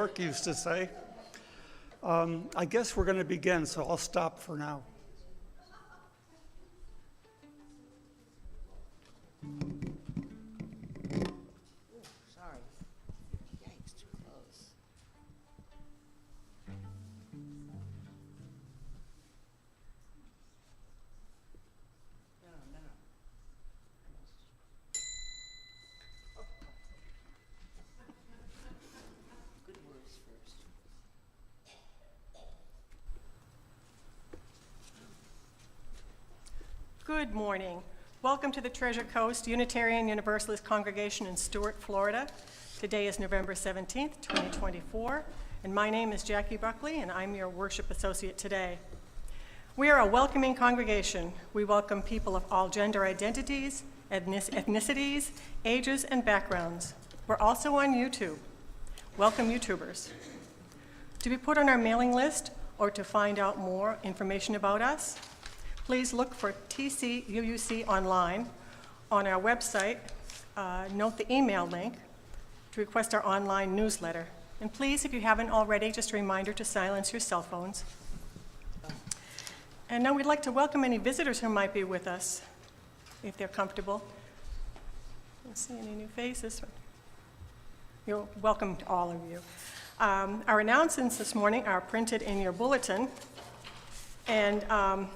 clerk used to say. I guess we're going to begin, so I'll stop for now. Sorry. Yikes, too close. No. Good words first. Good morning. Welcome to the Treasure Coast Unitarian Universalist Congregation in Stuart, Florida. Today is November 17th, 2024, and my name is Jackie Buckley, and I'm your worship associate today. We are a welcoming congregation. We welcome people of all gender identities, ethnicities, ages, and backgrounds. We're also on YouTube. Welcome, YouTubers. To be put on our mailing list or to find out more information about us, please look for TCUUC online. On our website, note the email link to request our online newsletter. And please, if you haven't already, just a reminder to silence your cell phones. And now we'd like to welcome any visitors who might be with us, if they're comfortable. I don't see any new faces. You're welcome to all of you. Our announcements this morning are printed in your bulletin. And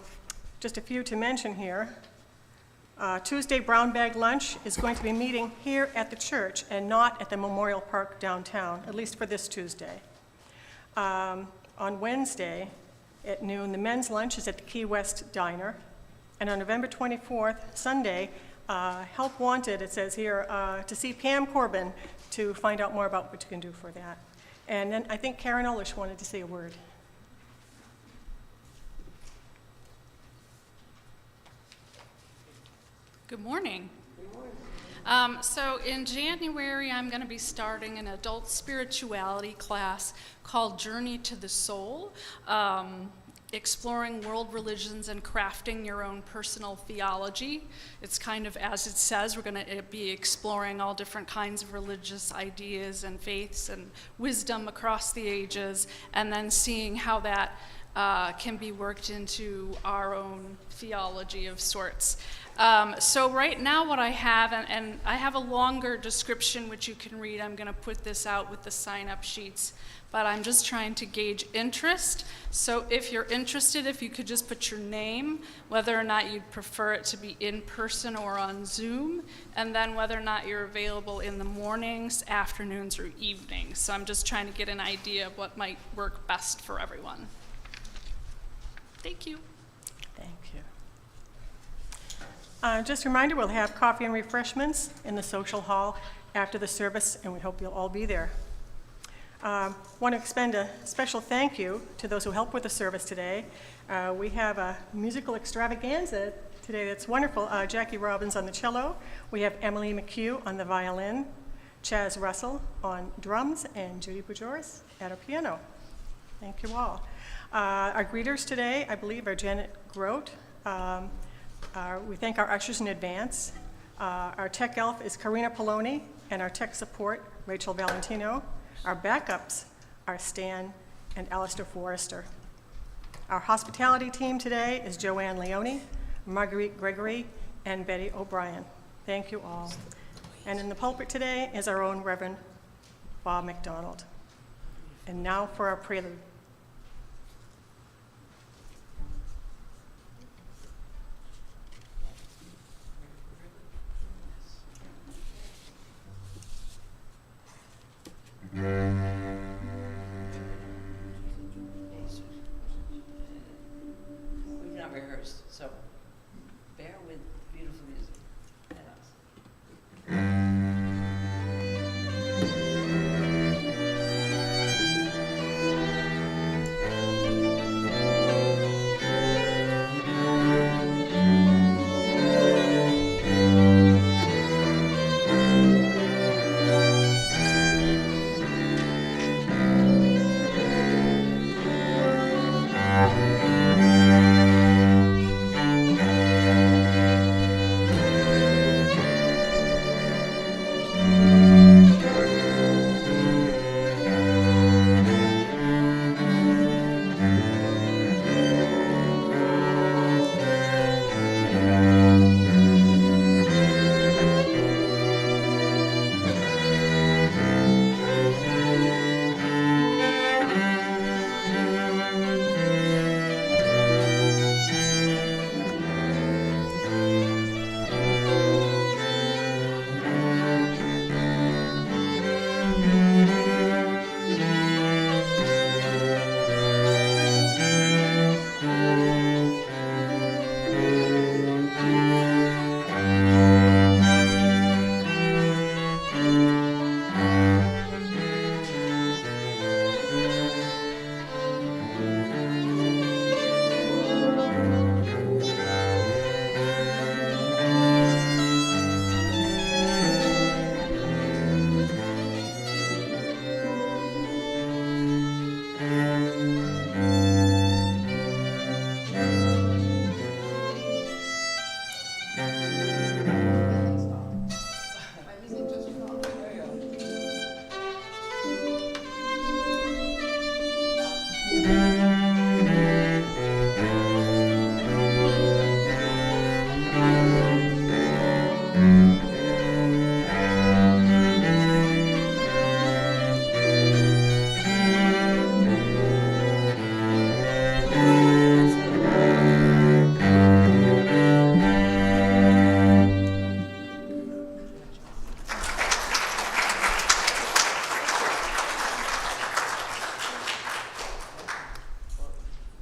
just a few to mention here. Tuesday Brown Bag Lunch is going to be meeting here at the church and not at the Memorial Park downtown, at least for this Tuesday. On Wednesday at noon, the men's lunch is at the Key West Diner. And on November 24th, Sunday, Help Wanted, it says here, to see Pam Corbin to find out more about what you can do for that. And then I think Karen Olish wanted to say a word. Good morning. So in January, I'm going to be starting an adult spirituality class called Journey to the Soul, exploring world religions and crafting your own personal theology. It's kind of, as it says, we're going to be exploring all different kinds of religious ideas and faiths and wisdom across the ages, and then seeing how that can be worked into our own theology of sorts. So right now what I have, and I have a longer description which you can read. I'm going to put this out with the sign-up sheets, but I'm just trying to gauge interest. So if you're interested, if you could just put your name, whether or not you'd prefer it to be in person or on Zoom, and then whether or not you're available in the mornings, afternoons, or evenings. So I'm just trying to get an idea of what might work best for everyone. Thank you. Thank you. Just a reminder, we'll have coffee and refreshments in the social hall after the service, and we hope you'll all be there. Want to extend a special thank you to those who helped with the service today. We have a musical extravaganza today that's wonderful. Jackie Robbins on the cello. We have Emily McHugh on the violin, Chaz Russell on drums, and Judy Bujoris at our piano. Thank you all. Our greeters today, I believe, are Janet Grote. We thank our ushers in advance. Our tech elf is Karina Poloni, and our tech support, Rachel Valentino. Our backups are Stan and Alistair Forrester. Our hospitality team today is Joanne Leone, Marguerite Gregory, and Betty O'Brien. Thank you all. And in the pulpit today is our own Reverend Bob MacDonald. And now for our prelude. We've not rehearsed, so bear with beautiful music and us.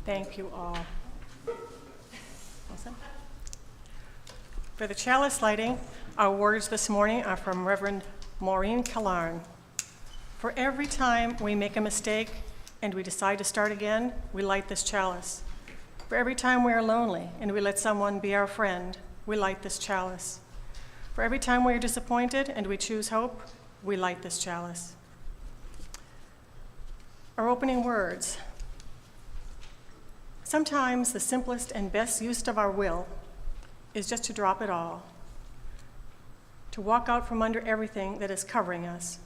Thank you all. Awesome. For the chalice lighting, our words this morning are from Reverend Maureen Killarn. For every time we make a mistake and we decide to start again, we light this chalice. For every time we are lonely and we let someone be our friend, we light this chalice. For every time we are disappointed and we choose hope, we light this chalice. Our opening words. Sometimes the simplest and best use of our will is just to drop it all, to walk out from under everything that is covering us,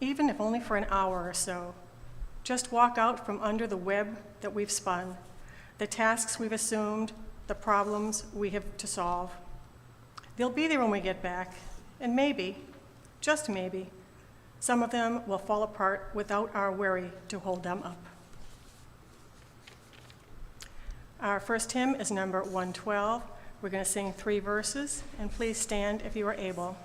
even if only for an hour or so. Just walk out from under the web that we've spun, the tasks we've assumed, the problems we have to solve. They'll be there when we get back, and maybe, just maybe, some of them will fall apart without our worry to hold them up. Our first hymn is number 112. We're going to sing 3 verses, and please stand if you are able.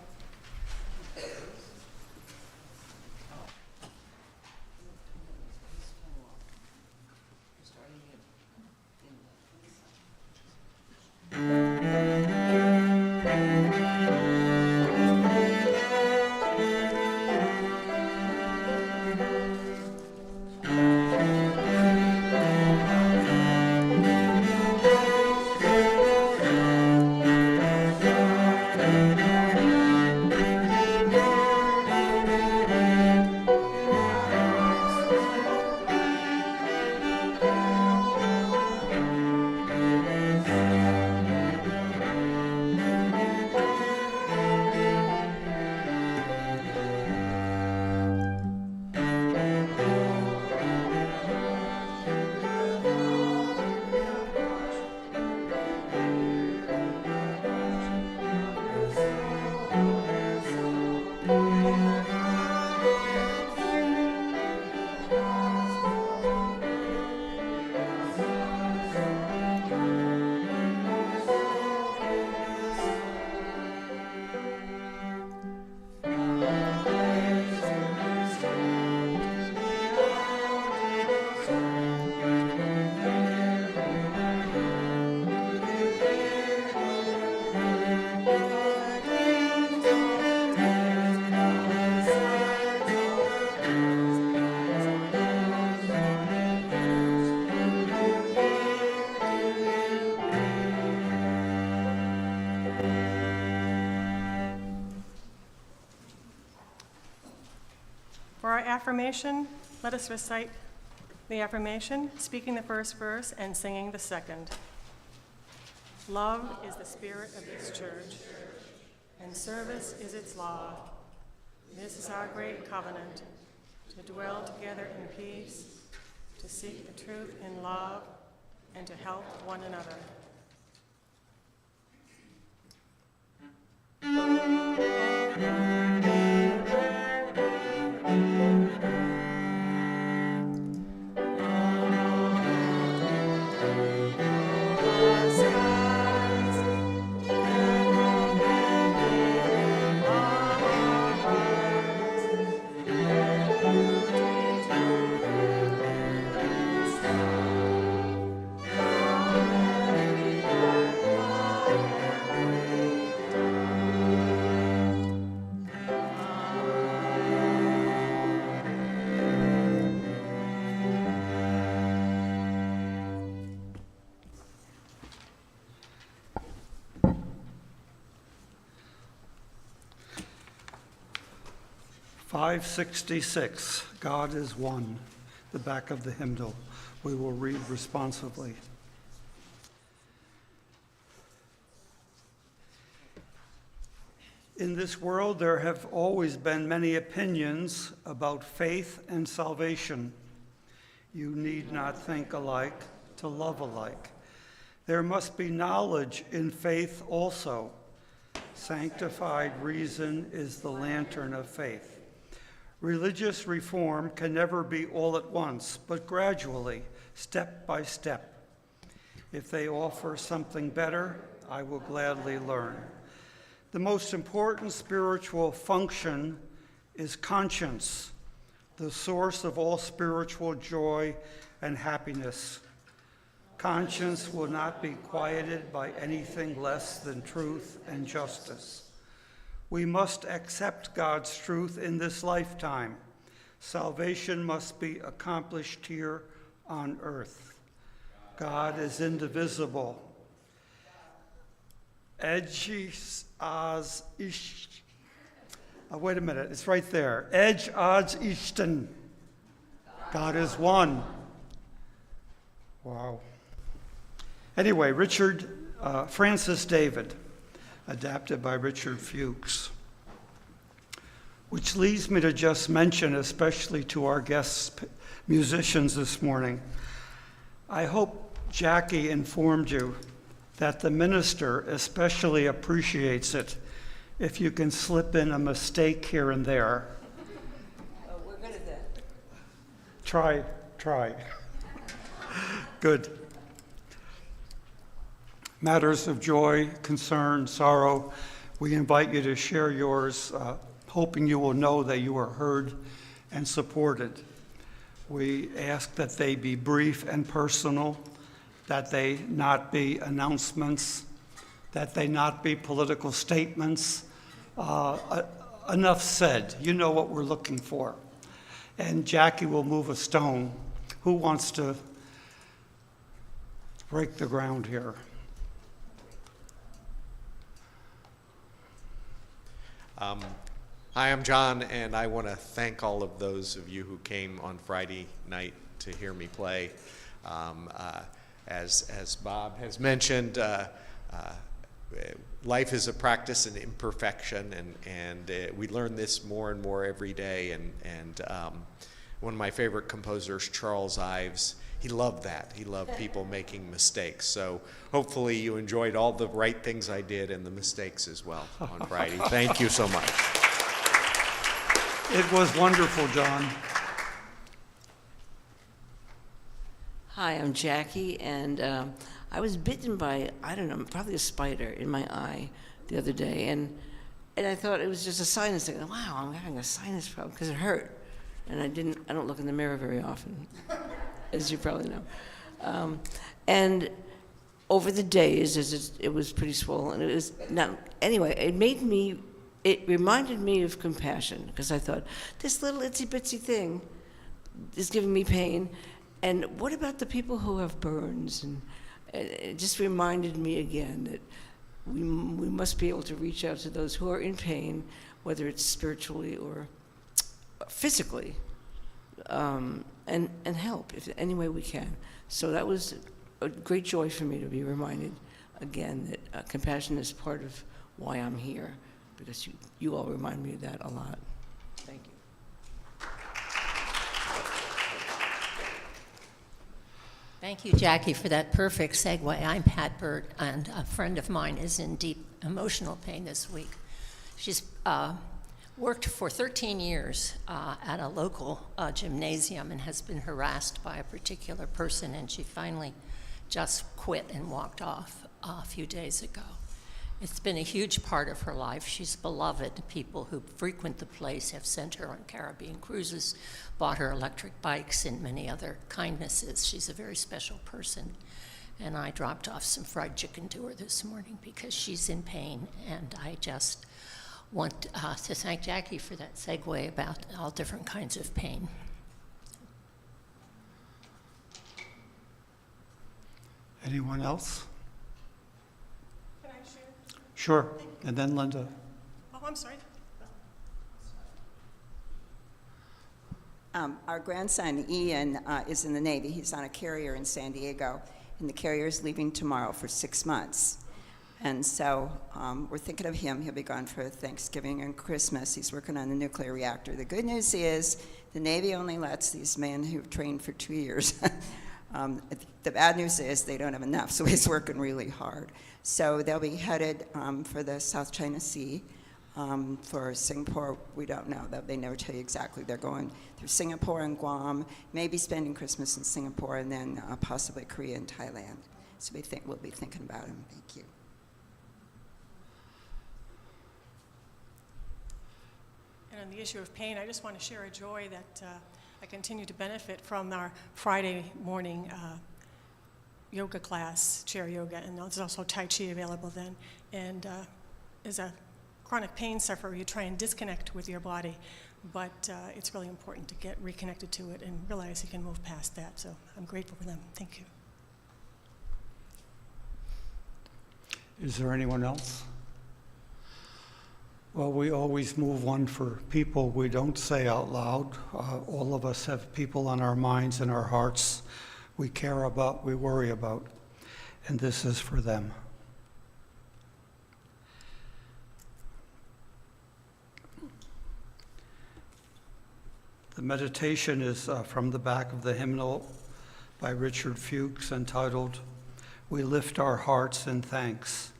For our affirmation, let us recite the affirmation, speaking the first verse and singing the second. Love is the spirit of this church, and service is its law. This is our great covenant, to dwell together in peace, to seek the truth in love, and to help one another. "566, God is one," the back of the hymnal. We will read responsively. In this world, there have always been many opinions about faith and salvation. You need not think alike to love alike. There must be knowledge in faith also. Sanctified reason is the lantern of faith. Religious reform can never be all at once, but gradually, step by step. If they offer something better, I will gladly learn. The most important spiritual function is conscience, the source of all spiritual joy and happiness. Conscience will not be quieted by anything less than truth and justice. We must accept God's truth in this lifetime. Salvation must be accomplished here on earth. God is indivisible. Wait a minute, it's right there. Edge odds Easton. God is one. Wow. Anyway, Francis David, adapted by Richard Fuchs. Which leads me to just mention, especially to our guest musicians this morning, I hope Jackie informed you that the minister especially appreciates it if you can slip in a mistake here and there. Oh, we're good at that. Try. Good. Matters of joy, concern, sorrow, we invite you to share yours, hoping you will know that you are heard and supported. We ask that they be brief and personal, that they not be announcements, that they not be political statements. Enough said. You know what we're looking for. And Jackie will move a stone. Who wants to break the ground here? Hi, I'm John, and I want to thank all of those of you who came on Friday night to hear me play. As Bob has mentioned, life is a practice in imperfection, and we learn this more and more every day. And one of my favorite composers, Charles Ives, he loved that. He loved people making mistakes. So hopefully you enjoyed all the right things I did and the mistakes as well on Friday. Thank you so much. It was wonderful, John. Hi, I'm Jackie, and I was bitten by, I don't know, probably a spider in my eye the other day, and I thought it was just a sinus thing. Wow, I'm having a sinus problem because it hurt, and I don't look in the mirror very often, as you probably know. And over the days, it was pretty swollen. It was not anyway. It reminded me of compassion because I thought this little itsy bitsy thing is giving me pain. And what about the people who have burns? And it just reminded me again that we must be able to reach out to those who are in pain, whether it's spiritually or physically, and help if any way we can. So that was a great joy for me to be reminded again that compassion is part of why I'm here, because you all remind me of that a lot. Thank you. Thank you, Jackie, for that perfect segue. I'm Pat Burt, and a friend of mine is in deep emotional pain this week. She's worked for 13 years at a local gymnasium and has been harassed by a particular person, and she finally just quit and walked off a few days ago. It's been a huge part of her life. She's beloved. People who frequent the place have sent her on Caribbean cruises, bought her electric bikes, and many other kindnesses. She's a very special person. And I dropped off some fried chicken to her this morning because she's in pain. And I just want to thank Jackie for that segue about all different kinds of pain. Anyone else? Can I share? Sure. And then Linda. Oh, I'm sorry. Our grandson, Ian, is in the Navy. He's on a carrier in San Diego, and the carrier is leaving tomorrow for 6 months. And so we're thinking of him. He'll be gone for Thanksgiving and Christmas. He's working on a nuclear reactor. The good news is the Navy only lets these men who've trained for 2 years. The bad news is they don't have enough, so he's working really hard. So they'll be headed for the South China Sea. For Singapore, we don't know. They never tell you exactly. They're going through Singapore and Guam, maybe spending Christmas in Singapore, and then possibly Korea and Thailand. So we'll be thinking about him. Thank you. And on the issue of pain, I just want to share a joy that I continue to benefit from our Friday morning yoga class, chair yoga, and there's also Tai Chi available then. And as a chronic pain sufferer, you try and disconnect with your body, but it's really important to get reconnected to it and realize you can move past that. So I'm grateful for them. Thank you. Is there anyone else? Well, we always move one for people we don't say out loud. All of us have people on our minds and our hearts we care about, we worry about, and this is for them. The meditation is from the back of the hymnal by Richard Fuchs entitled, "We Lift Our Hearts in Thanks."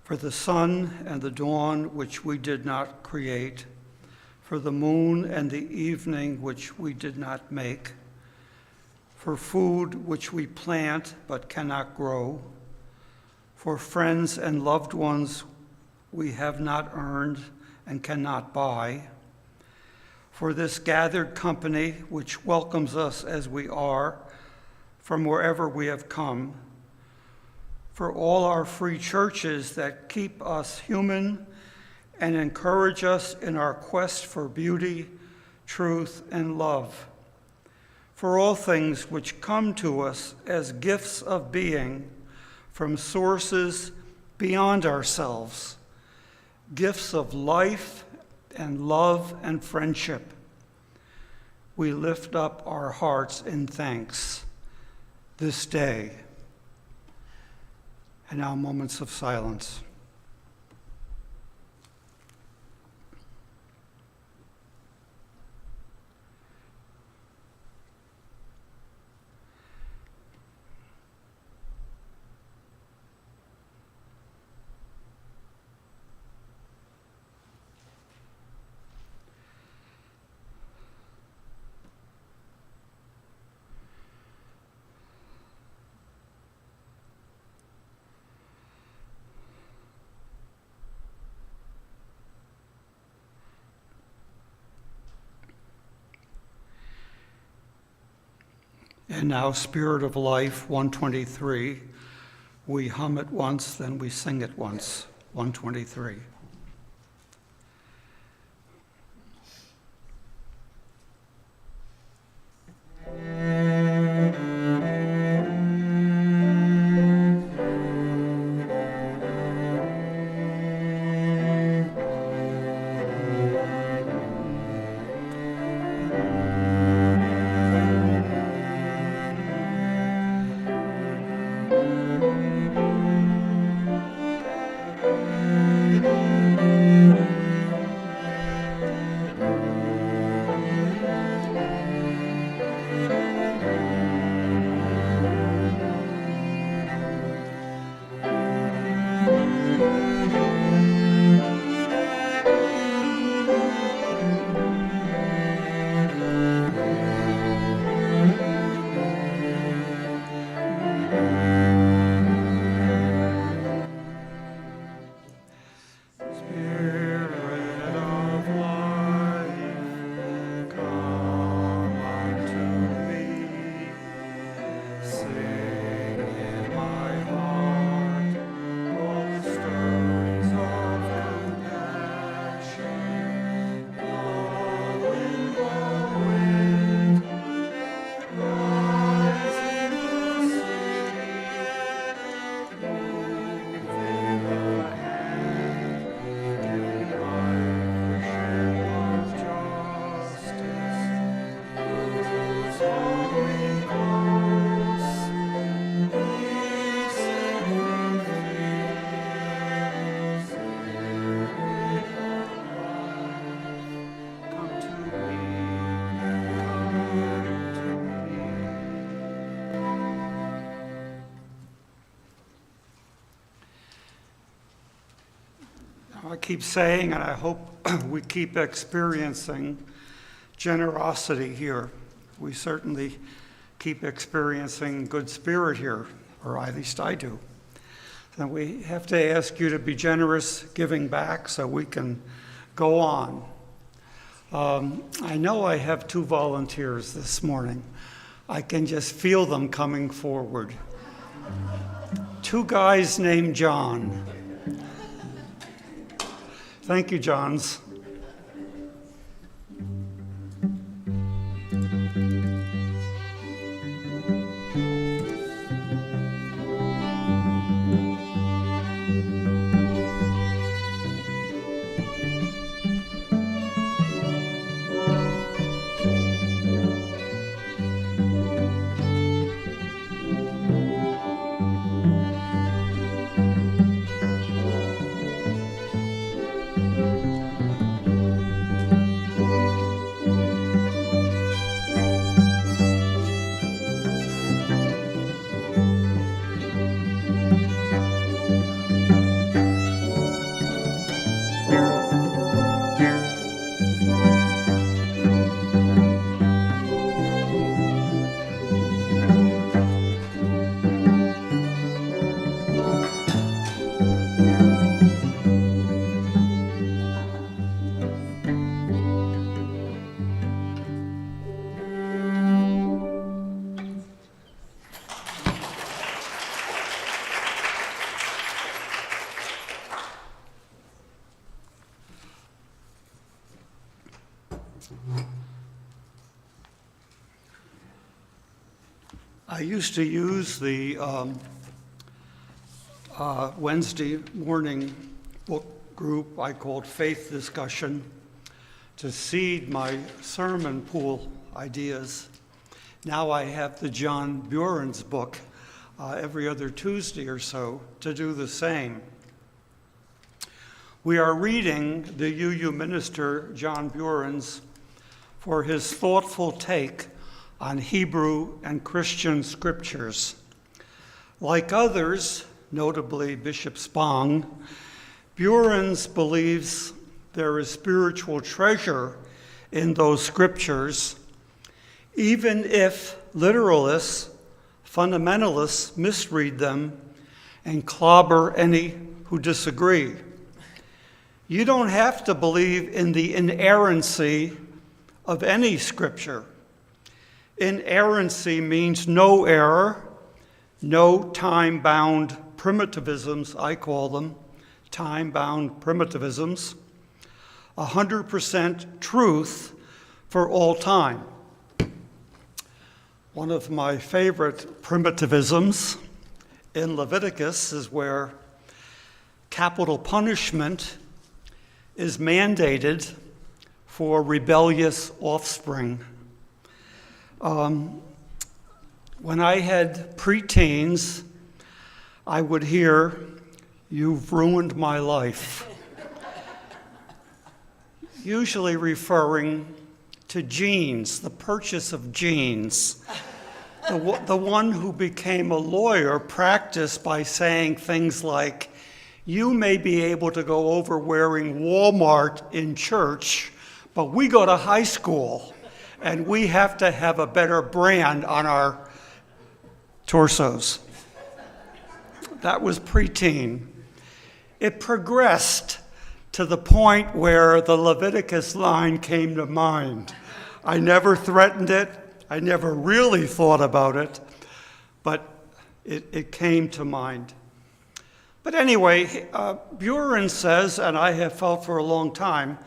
For the sun and the dawn which we did not create, for the moon and the evening which we did not make, for food which we plant but cannot grow, for friends and loved ones we have not earned and cannot buy, for this gathered company which welcomes us as we are from wherever we have come, for all our free churches that keep us human and encourage us in our quest for beauty, truth, and love, for all things which come to us as gifts of being from sources beyond ourselves, gifts of life and love and friendship. We lift up our hearts in thanks this day. And now moments of silence. And now, Spirit of Life, 123. We hum it once, then we sing it once. 123. Thank you. keep saying, and I hope we keep experiencing, generosity here. We certainly keep experiencing good spirit here, or at least I do. And we have to ask you to be generous giving back so we can go on. I know I have 2 volunteers this morning. I can just feel them coming forward. 2 guys named John. Thank you, Johns. I used to use the Wednesday morning book group I called Faith Discussion to seed my sermon pool ideas. Now I have the John Buren's book every other Tuesday or so to do the same. We are reading the UU minister John Buren's for his thoughtful take on Hebrew and Christian scriptures. Like others, notably Bishop Spong, Buren's believes there is spiritual treasure in those scriptures, even if literalists, fundamentalists misread them and clobber any who disagree. You don't have to believe in the inerrancy of any scripture. Inerrancy means no error, no time-bound primitivisms, I call them, time-bound primitivisms, 100% truth for all time. One of my favorite primitivisms in Leviticus is where capital punishment is mandated for rebellious offspring. When I had preteens, I would hear, "You've ruined my life," usually referring to jeans, the purchase of jeans. The one who became a lawyer practiced by saying things like, "You may be able to go over wearing Walmart in church, but we go to high school, and we have to have a better brand on our torsos." That was preteen. It progressed to the point where the Leviticus line came to mind. I never threatened it. I never really thought about it, but it came to mind. But anyway, Buren says, and I have felt for a long time,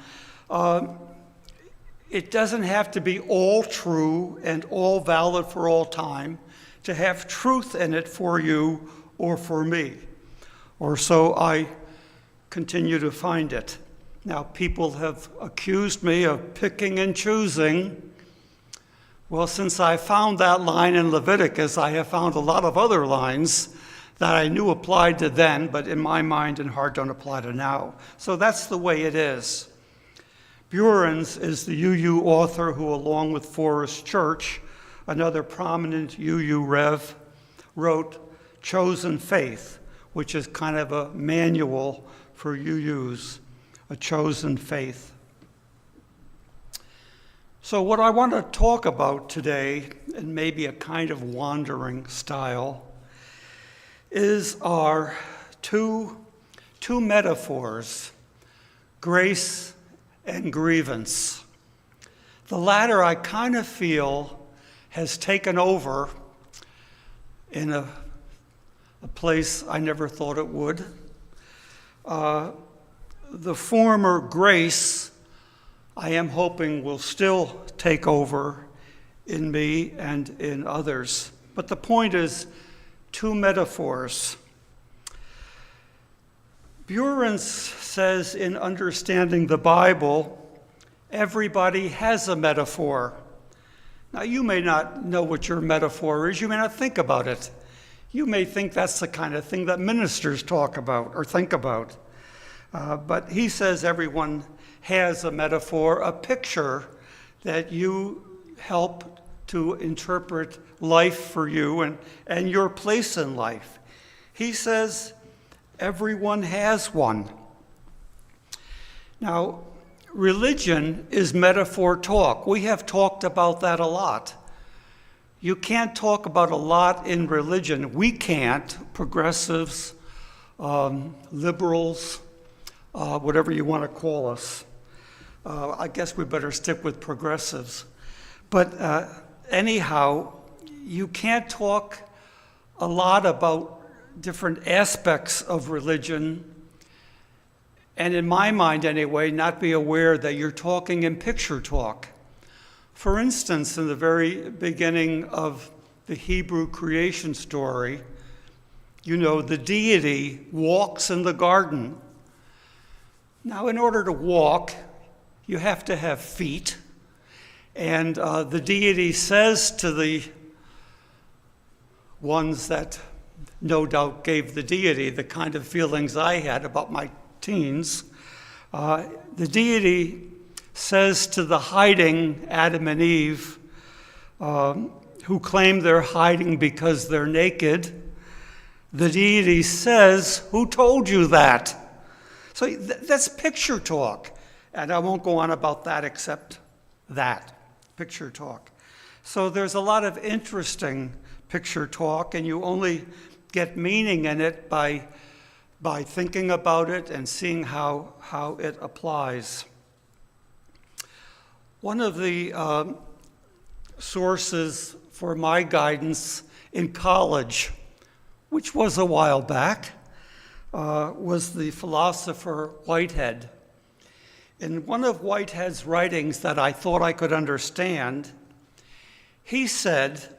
it doesn't have to be all true and all valid for all time to have truth in it for you or for me. Or so I continue to find it. Now, people have accused me of picking and choosing. Well, since I found that line in Leviticus, I have found a lot of other lines that I knew applied to then, but in my mind and heart don't apply to now. So that's the way it is. Buren's is the UU author who, along with Forest Church, another prominent UU Rev, wrote Chosen Faith, which is kind of a manual for UUs. a chosen faith. So what I want to talk about today, in maybe a kind of wandering style, is our two metaphors, grace and grievance. The latter, I kind of feel, has taken over in a place I never thought it would. The former, grace, I am hoping will still take over in me and in others. But the point is, two metaphors. Grievance says in Understanding the Bible, everybody has a metaphor. Now, you may not know what your metaphor is. You may not think about it. You may think that's the kind of thing that ministers talk about or think about. But he says everyone has a metaphor, a picture that you help to interpret life for you and your place in life. He says everyone has one. Now, religion is metaphor talk. We have talked about that a lot. You can't talk about a lot in religion. We can't, progressives, liberals, whatever you want to call us. I guess we better stick with progressives. But anyhow, you can't talk a lot about different aspects of religion, and in my mind anyway, not be aware that you're talking in picture talk. For instance, in the very beginning of the Hebrew creation story, you know, the deity walks in the garden. Now, in order to walk, you have to have feet. And the deity says to the ones that no doubt gave the deity the kind of feelings I had about my teens, the deity says to the hiding Adam and Eve, who claim they're hiding because they're naked, the deity says, "Who told you that?" So that's picture talk. And I won't go on about that except that, picture talk. So there's a lot of interesting picture talk, and you only get meaning in it by thinking about it and seeing how it applies. One of the sources for my guidance in college, which was a while back, was the philosopher Whitehead. In one of Whitehead's writings that I thought I could understand, he said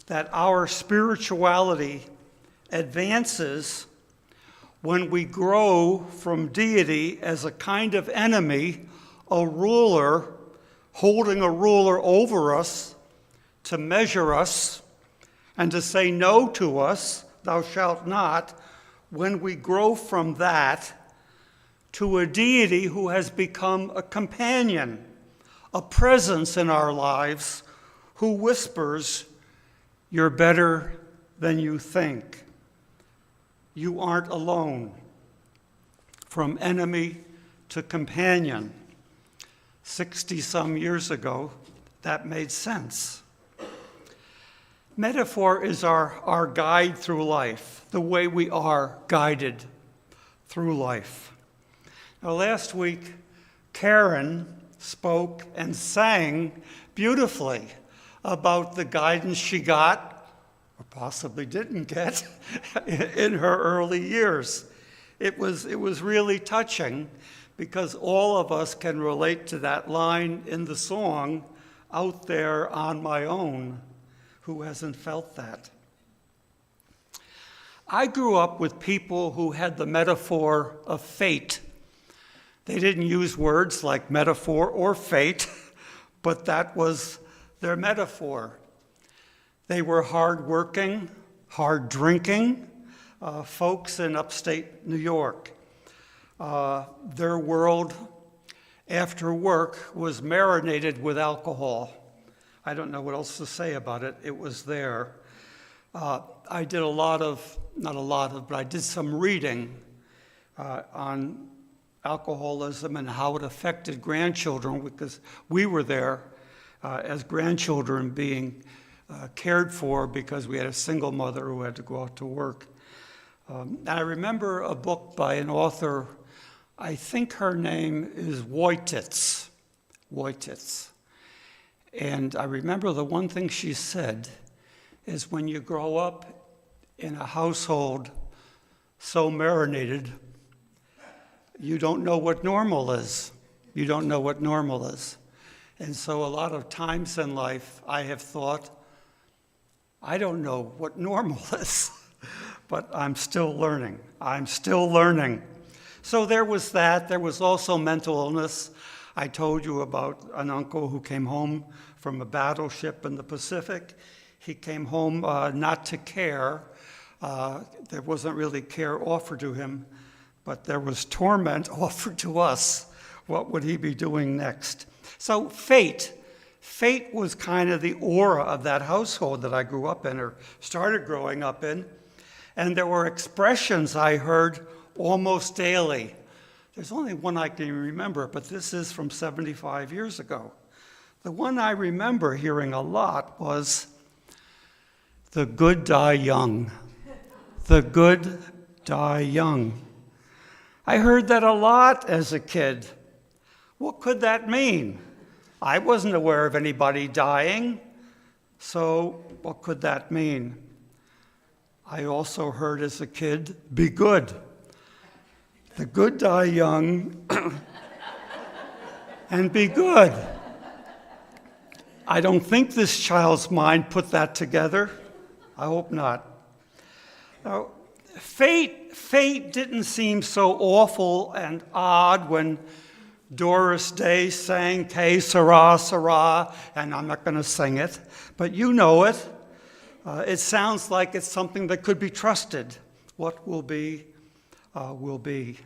that our spirituality advances when we grow from deity as a kind of enemy, a ruler, holding a ruler over us to measure us and to say no to us, thou shalt not, when we grow from that to a deity who has become a companion, a presence in our lives, who whispers, "You're better than you think. You aren't alone." From enemy to companion. 60-some years ago, that made sense. Metaphor is our guide through life, the way we are guided through life. Now, last week, Karen spoke and sang beautifully about the guidance she got, or possibly didn't get, in her early years. It was really touching, because all of us can relate to that line in the song, "Out there on my own." Who hasn't felt that? I grew up with people who had the metaphor of fate. They didn't use words like metaphor or fate, but that was their metaphor. They were hard-working, hard-drinking folks in upstate New York. Their world after work was marinated with alcohol. I don't know what else to say about it. It was there. I did but I did some reading on alcoholism and how it affected grandchildren, because we were there as grandchildren being cared for because we had a single mother who had to go out to work. And I remember a book by an author, I think her name is Wojtitz. And I remember the one thing she said is when you grow up in a household so marinated, you don't know what normal is. You don't know what normal is. And so a lot of times in life, I have thought, I don't know what normal is, but I'm still learning. I'm still learning. So there was that. There was also mental illness. I told you about an uncle who came home from a battleship in the Pacific. He came home not to care. There wasn't really care offered to him, but there was torment offered to us. What would he be doing next? So fate was kind of the aura of that household that I grew up in, or started growing up in. And there were expressions I heard almost daily. There's only one I can remember, but this is from 75 years ago. The one I remember hearing a lot was, "The good die young. The good die young." I heard that a lot as a kid. What could that mean? I wasn't aware of anybody dying, so what could that mean? I also heard as a kid, "Be good. The good die young, and be good." I don't think this child's mind put that together. I hope not. Now, fate didn't seem so awful and odd when Doris Day sang "Que Sera, Sera," and I'm not going to sing it, but you know it. It sounds like it's something that could be trusted. What will be, will be.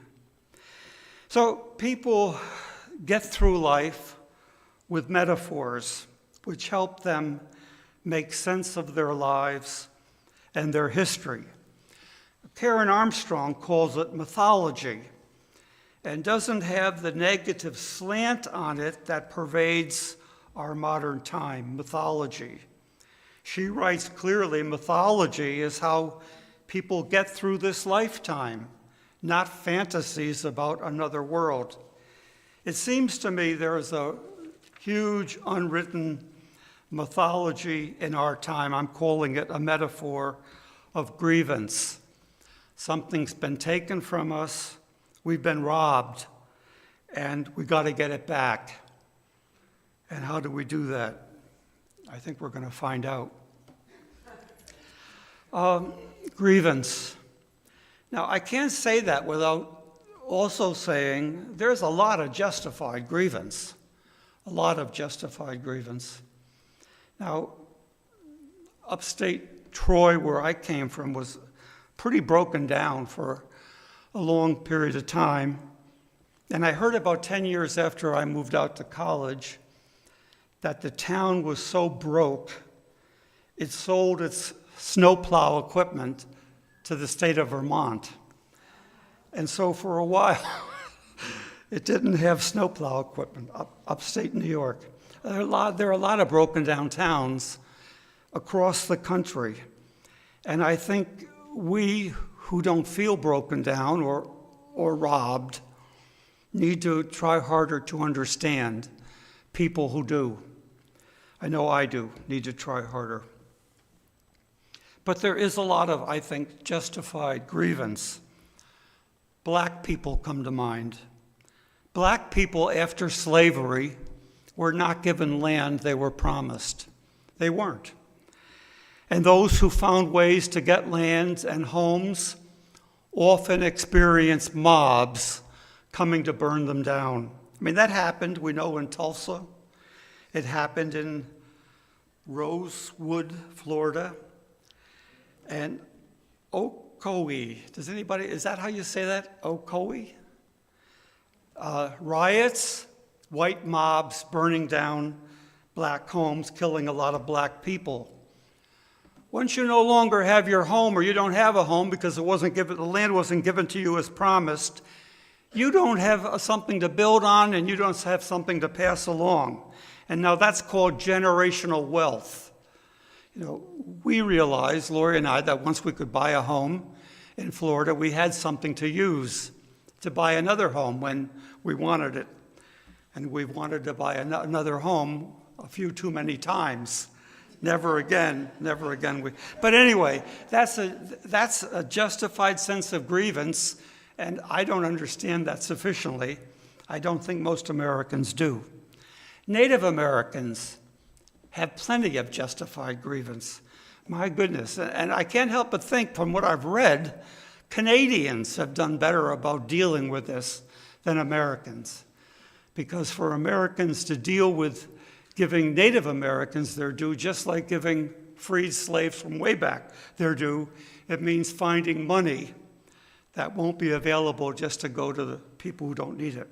So people get through life with metaphors which help them make sense of their lives and their history. Karen Armstrong calls it mythology and doesn't have the negative slant on it that pervades our modern time, mythology. She writes clearly, mythology is how people get through this lifetime, not fantasies about another world. It seems to me there is a huge unwritten mythology in our time. I'm calling it a metaphor of grievance. Something's been taken from us, we've been robbed, and we got to get it back. And how do we do that? I think we're going to find out. Grievance. Now, I can't say that without also saying there's a lot of justified grievance. A lot of justified grievance. Now, upstate Troy, where I came from, was pretty broken down for a long period of time. And I heard about 10 years after I moved out to college that the town was so broke, it sold its snowplow equipment to the state of Vermont. And so for a while, it didn't have snowplow equipment upstate New York. There are a lot of broken down towns across the country. And I think we who don't feel broken down or robbed need to try harder to understand people who do. I know I do need to try harder. But there is a lot of, I think, justified grievance. Black people come to mind. Black people after slavery were not given land they were promised. They weren't. And those who found ways to get lands and homes often experienced mobs coming to burn them down. I mean, that happened, we know, in Tulsa. It happened in Rosewood, Florida. And Ocoee, is that how you say that? Ocoee? Riots, white mobs burning down black homes, killing a lot of black people. Once you no longer have your home, or you don't have a home because the land wasn't given to you as promised, you don't have something to build on and you don't have something to pass along. And now that's called generational wealth. You know, we realized, Lori and I, that once we could buy a home in Florida, we had something to use to buy another home when we wanted it. And we wanted to buy another home a few too many times. Never again, never again. But anyway, that's a justified sense of grievance, and I don't understand that sufficiently. I don't think most Americans do. Native Americans have plenty of justified grievance. My goodness, and I can't help but think from what I've read, Canadians have done better about dealing with this than Americans. Because for Americans to deal with giving Native Americans their due, just like giving freed slaves from way back their due, it means finding money that won't be available just to go to the people who don't need it.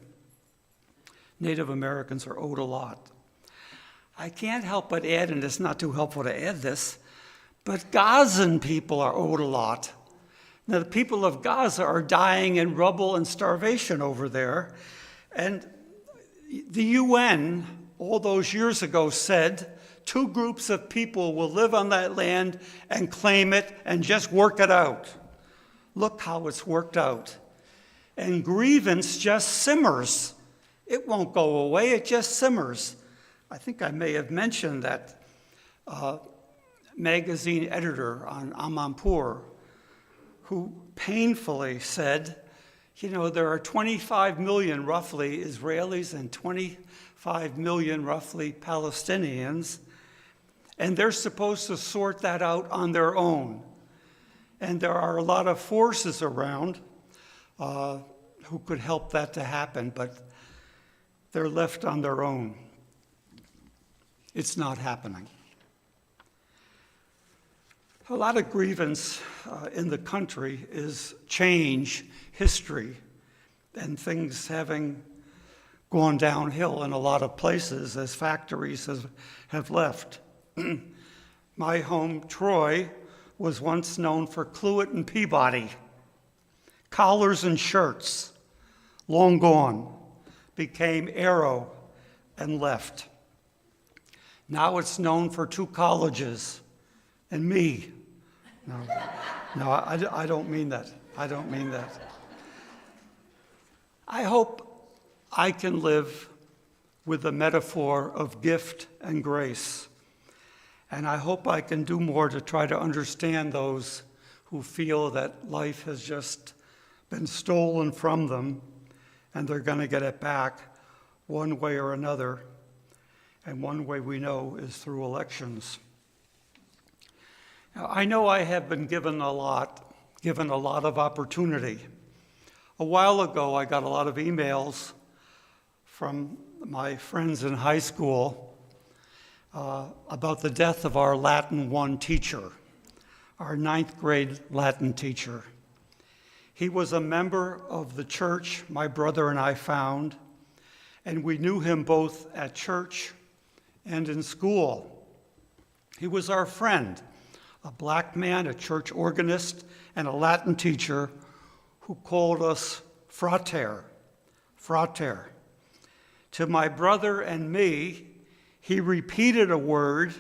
Native Americans are owed a lot. I can't help but add, and it's not too helpful to add this, but Gazan people are owed a lot. Now, the people of Gaza are dying in rubble and starvation over there, and the UN, all those years ago, said 2 groups of people will live on that land and claim it and just work it out. Look how it's worked out. And grievance just simmers. It won't go away, it just simmers. I think I may have mentioned that magazine editor on Amanpour, who painfully said, you know, there are 25 million roughly Israelis and 25 million roughly Palestinians, and they're supposed to sort that out on their own. And there are a lot of forces around who could help that to happen, but they're left on their own. It's not happening. A lot of grievance in the country is change, history, and things having gone downhill in a lot of places as factories have left. My home, Troy, was once known for Cluett and Peabody. Collars and shirts, long gone, became Arrow and left. Now it's known for 2 colleges and me. No, I don't mean that. I don't mean that. I hope I can live with the metaphor of gift and grace. And I hope I can do more to try to understand those who feel that life has just been stolen from them and they're going to get it back one way or another. And one way we know is through elections. Now, I know I have been given a lot of opportunity. A while ago, I got a lot of emails from my friends in high school about the death of our Latin 1 teacher, our 9th grade Latin teacher. He was a member of the church my brother and I found, and we knew him both at church and in school. He was our friend, a black man, a church organist, and a Latin teacher who called us frater, frater. To my brother and me, he repeated a word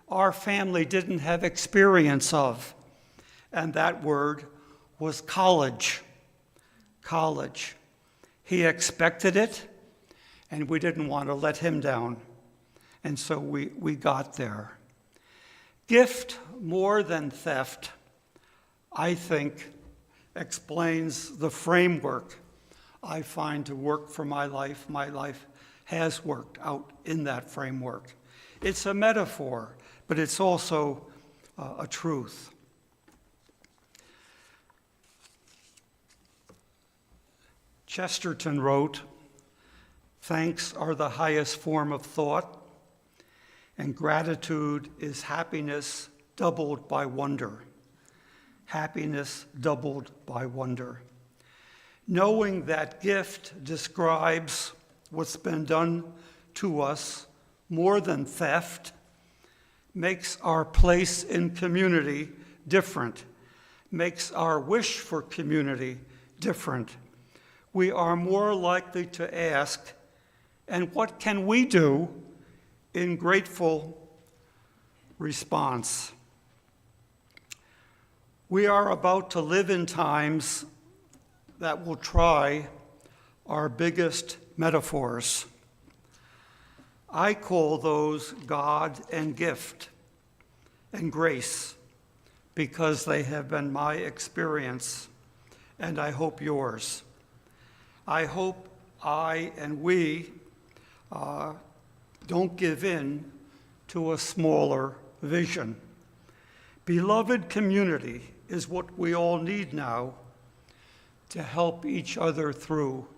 our family didn't have experience of, and that word was college. College. He expected it, and we didn't want to let him down. And so we got there. Gift more than theft, I think, explains the framework I find to work for my life. My life has worked out in that framework. It's a metaphor, but it's also a truth. Chesterton wrote, "Thanks are the highest form of thought, and gratitude is happiness doubled by wonder." Happiness doubled by wonder. Knowing that gift describes what's been done to us more than theft makes our place in community different, makes our wish for community different. we are more likely to ask, and what can we do in grateful response? We are about to live in times that will try our biggest metaphors. I call those God and gift and grace because they have been my experience, and I hope yours. I hope I and we don't give in to a smaller vision. Beloved community is what we all need now to help each other through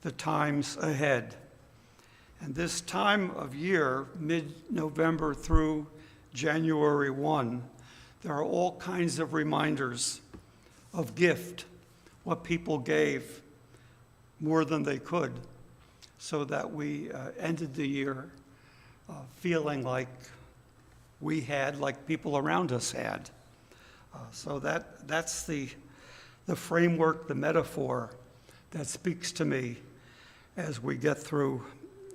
the times ahead. And this time of year, mid-November through January 1, there are all kinds of reminders of gift, what people gave more than they could, so that we ended the year feeling like we had, like people around us had. So that's the framework, the metaphor that speaks to me as we get through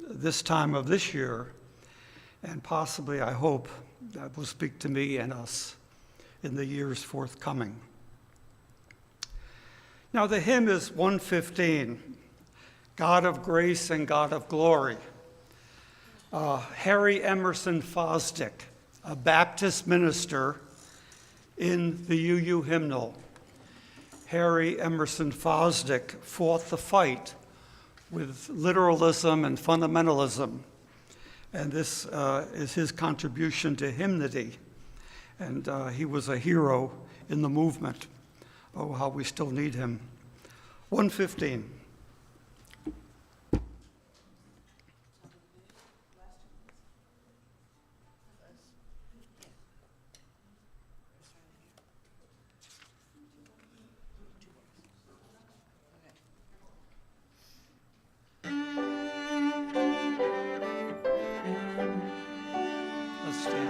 this time of this year, and possibly, I hope, that will speak to me and us in the years forthcoming. Now, the hymn is 115, God of Grace and God of Glory. Harry Emerson Fosdick, a Baptist minister in the UU hymnal. Harry Emerson Fosdick fought the fight with literalism and fundamentalism, and this is his contribution to hymnody. And he was a hero in the movement. Oh, how we still need him. 115. Let's stand.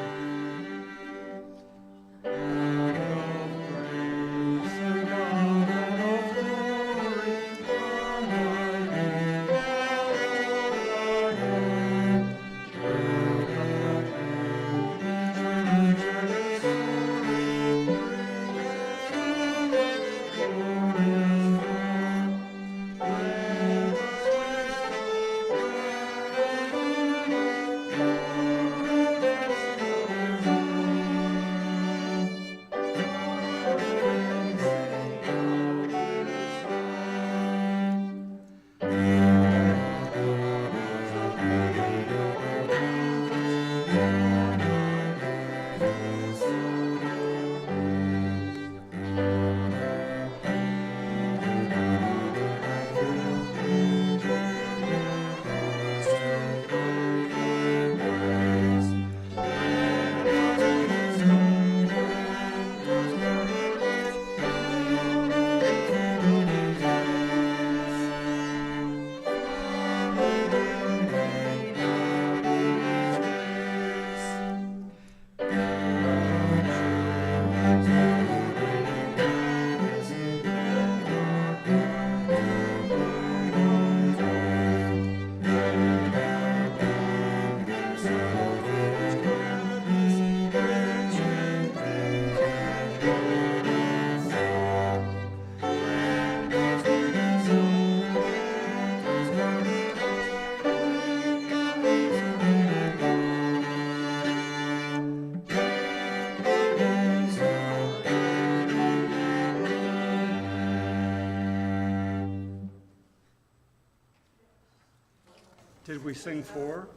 Did we sing four?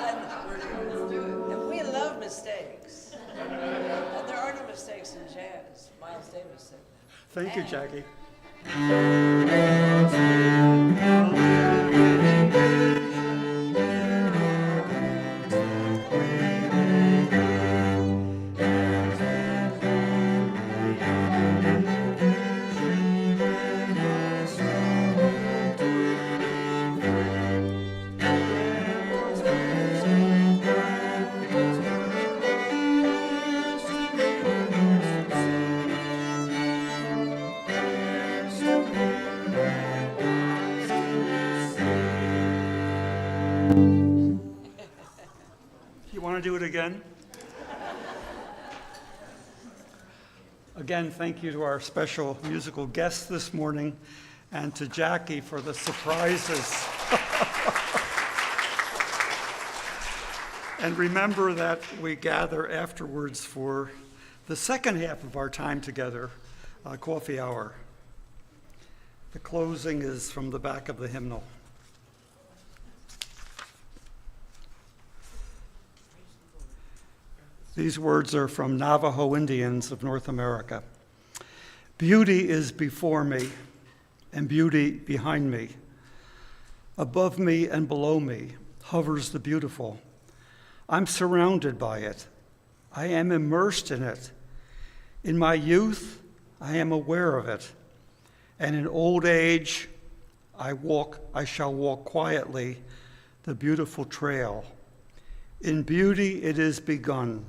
And we love mistakes. And there are no mistakes in jazz. Miles Davis said that. Thank you, Jackie. You want to do it again? Again, thank you to our special musical guests this morning and to Jackie for the surprises. And remember that we gather afterwards for the second half of our time together, coffee hour. The closing is from the back of the hymnal. These words are from Navajo Indians of North America. Beauty is before me, and beauty behind me. Above me and below me hovers the beautiful. I'm surrounded by it. I am immersed in it. In my youth, I am aware of it. And in old age, I shall walk quietly the beautiful trail. In beauty it is begun.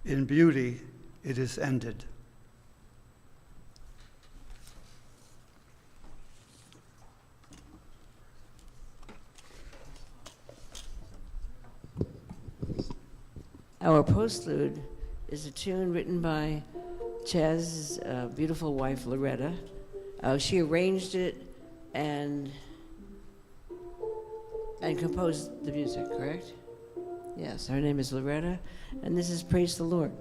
In beauty it is ended. Our postlude is a tune written by Chaz's beautiful wife, Loretta. She arranged it and composed the music, correct? Yes, her name is Loretta, and this is Praise the Lord.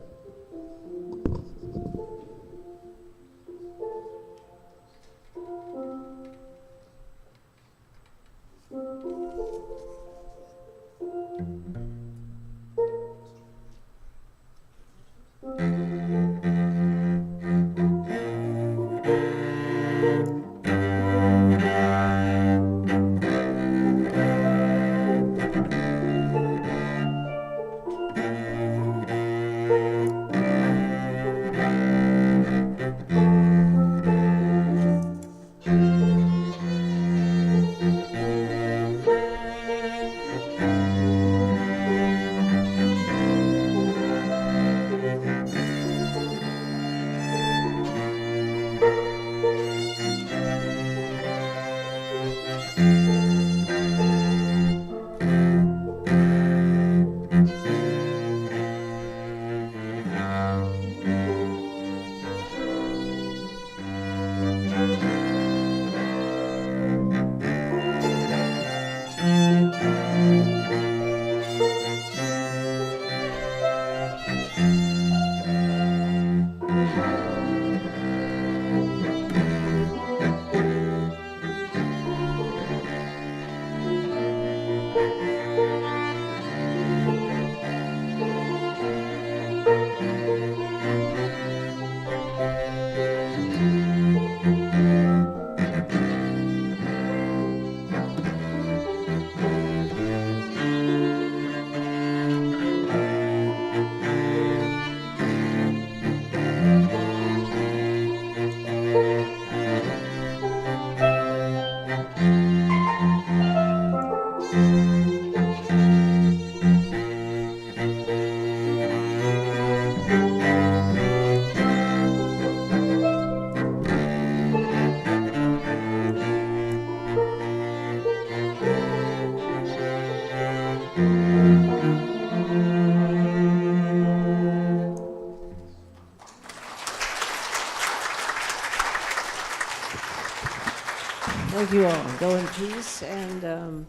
Thank you all. Go in peace, and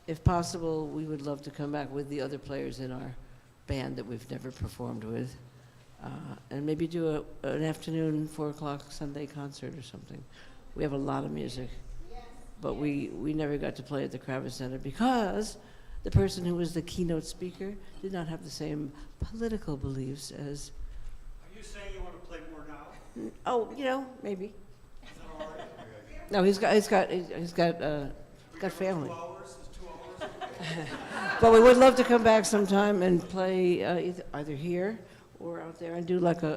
if possible, we would love to come back with the other players in our band that we've never performed with, and maybe do an afternoon 4 o'clock Sunday concert or something. We have a lot of music, but we never got to play at the Grievance Center because the person who was the keynote speaker did not have the same political beliefs as. Are you saying you want to play more now? Oh, maybe. Is that all right? No, he's got family. 2 hours is 2 hours. But we would love to come back sometime and play either here or out there and do like a